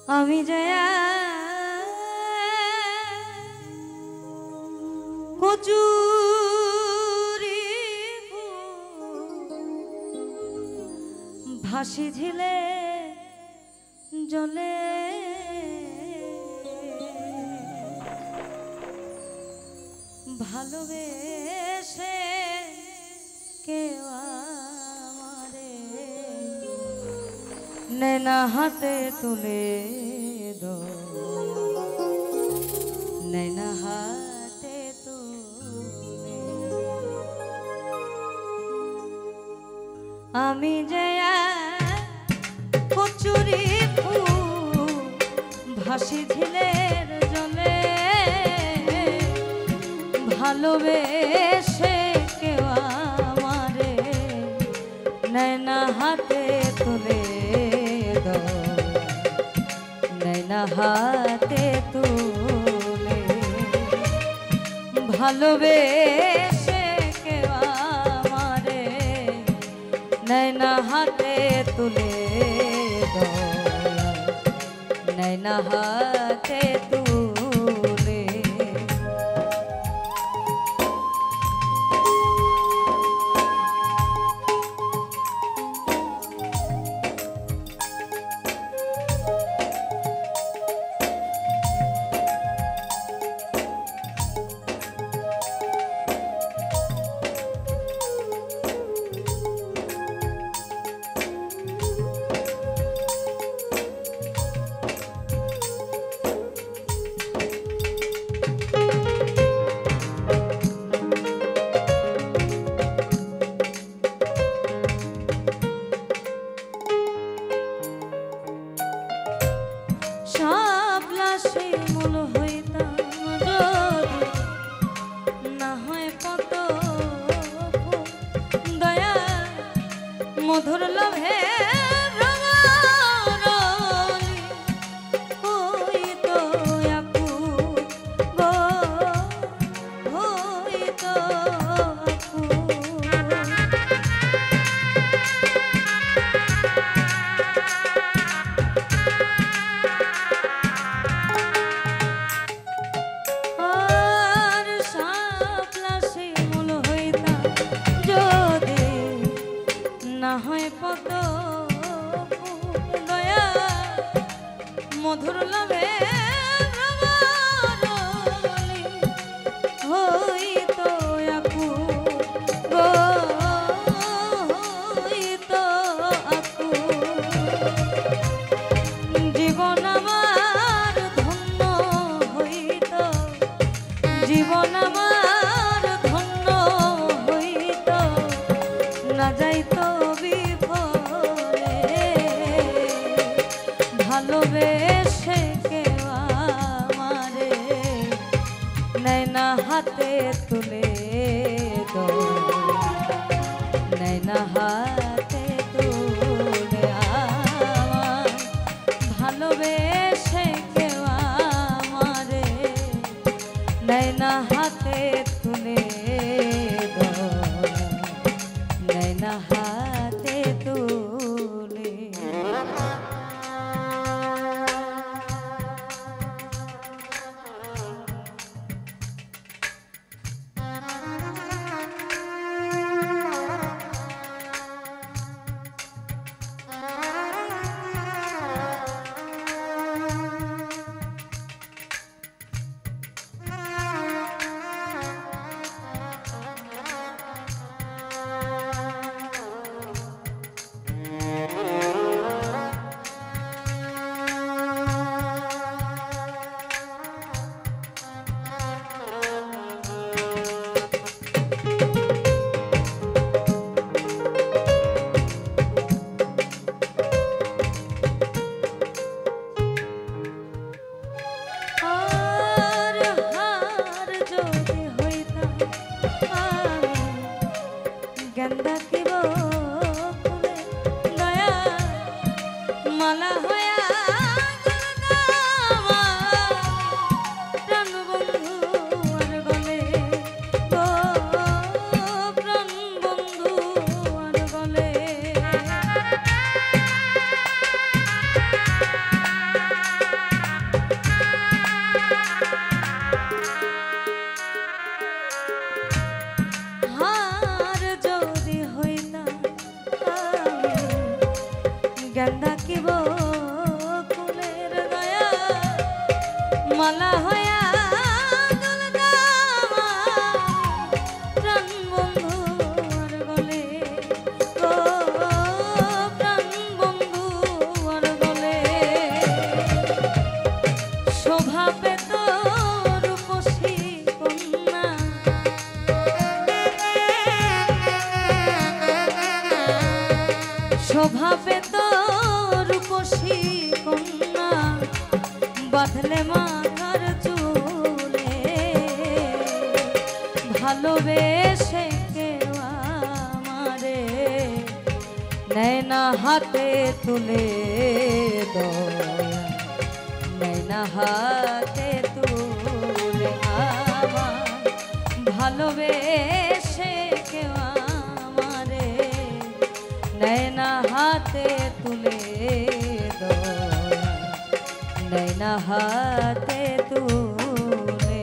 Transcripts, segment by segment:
আমি জয়া কচুরি ভাসি ঝিলে জলে ভালোবেসে কেউ আমারে নেনা হাতে তুলে দো নেনা হাতে তুলে আমি জয়া কচুরি ভাসি ঝিলের জলে ভালোবেসে কেউ আমারে নয়না হাতে তুলে দো নয়না হাতে তুলে ভালোবেসে কেউ আমারে নয়না হাতে তুলে দো নয়না হাতে তুলে মধুর লোভে মধুর লভে হইত আকু গো হইত আকু জীবন আমার ধন্য হইত জীবন আমার ধন্য হইত না যাইত বিফলে ভালোবেসে কেউ আমারে নয়না হাতে তুলে দো নয়না হাতে তুলে আমার ভালোবেসে কেউ আমারে নয়না হাতে তুলে দো নয়না হাতে চান্দা কি বকুলের দয়া মালা হয়া প্রাণ বন্ধুর গলে ও প্রাণ বন্ধুর গলে শোভা পেত রূপসী কন্যা শোভা পেত রূপসী কন্যা বাঁধলে মাথার চুলে ভালোবেসে কেউ আমারে নেয় না হাতে তুলে নেয় না হাতে তুলে আমার ভালোবেসে কেউ আমারে নেয় না হাতে তুলে নেয় না হাতে তুলে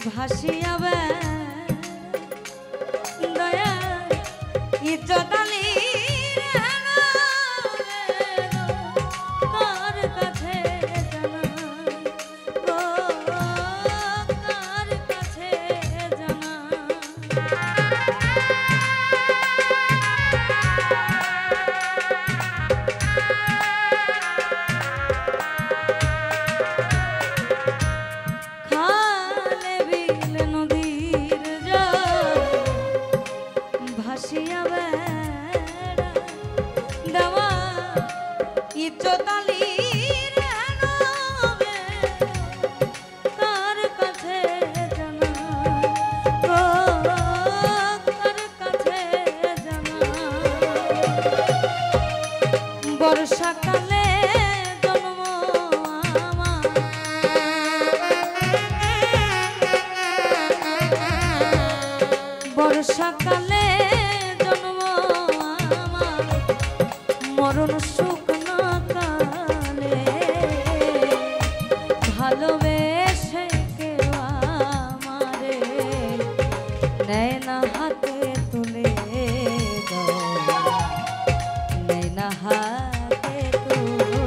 ভাসিয়া দয়া ইজ্জতালি কার কাছে কার কাছে জানা ভাসিয়া বেড়া দেওয়া ইজ্জতালি কার কাছে জানা কার কাছে জানা বর্ষাকালে জন্ম আমার বর্ষাকালে মরণ শুকনো কালে ভালোবেসে কেউ আমারে নেয় না হাতে তুলে নেয় না হাতে তুলে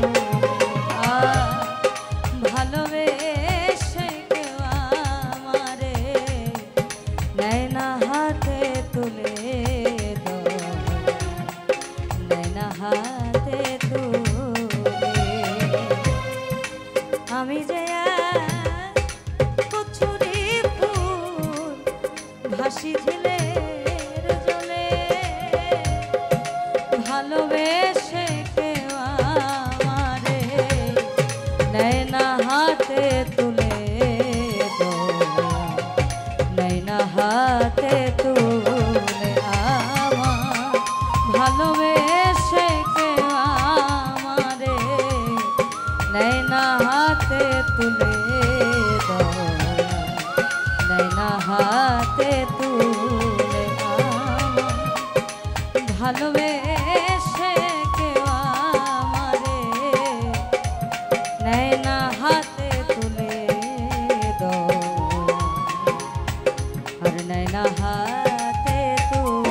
ভালোবেসে কেউ আমারে নেয় না হাতে তুলে হাতে তুলে আমি যে কচুরি ফুল ভাসি ঝিলের জলে ভালোবেসে কেউ আমারে নেয় না হাতে তুলে নেয় না হাতে তুলে আমার ভালোবেসে কেউ আমারে নেয় না হাতে তুলে নেয় না হাতে তুলে ভালোবেসে কেউ আমারে নেয় না হাতে তুলে আর নেয় না হাতে তুলে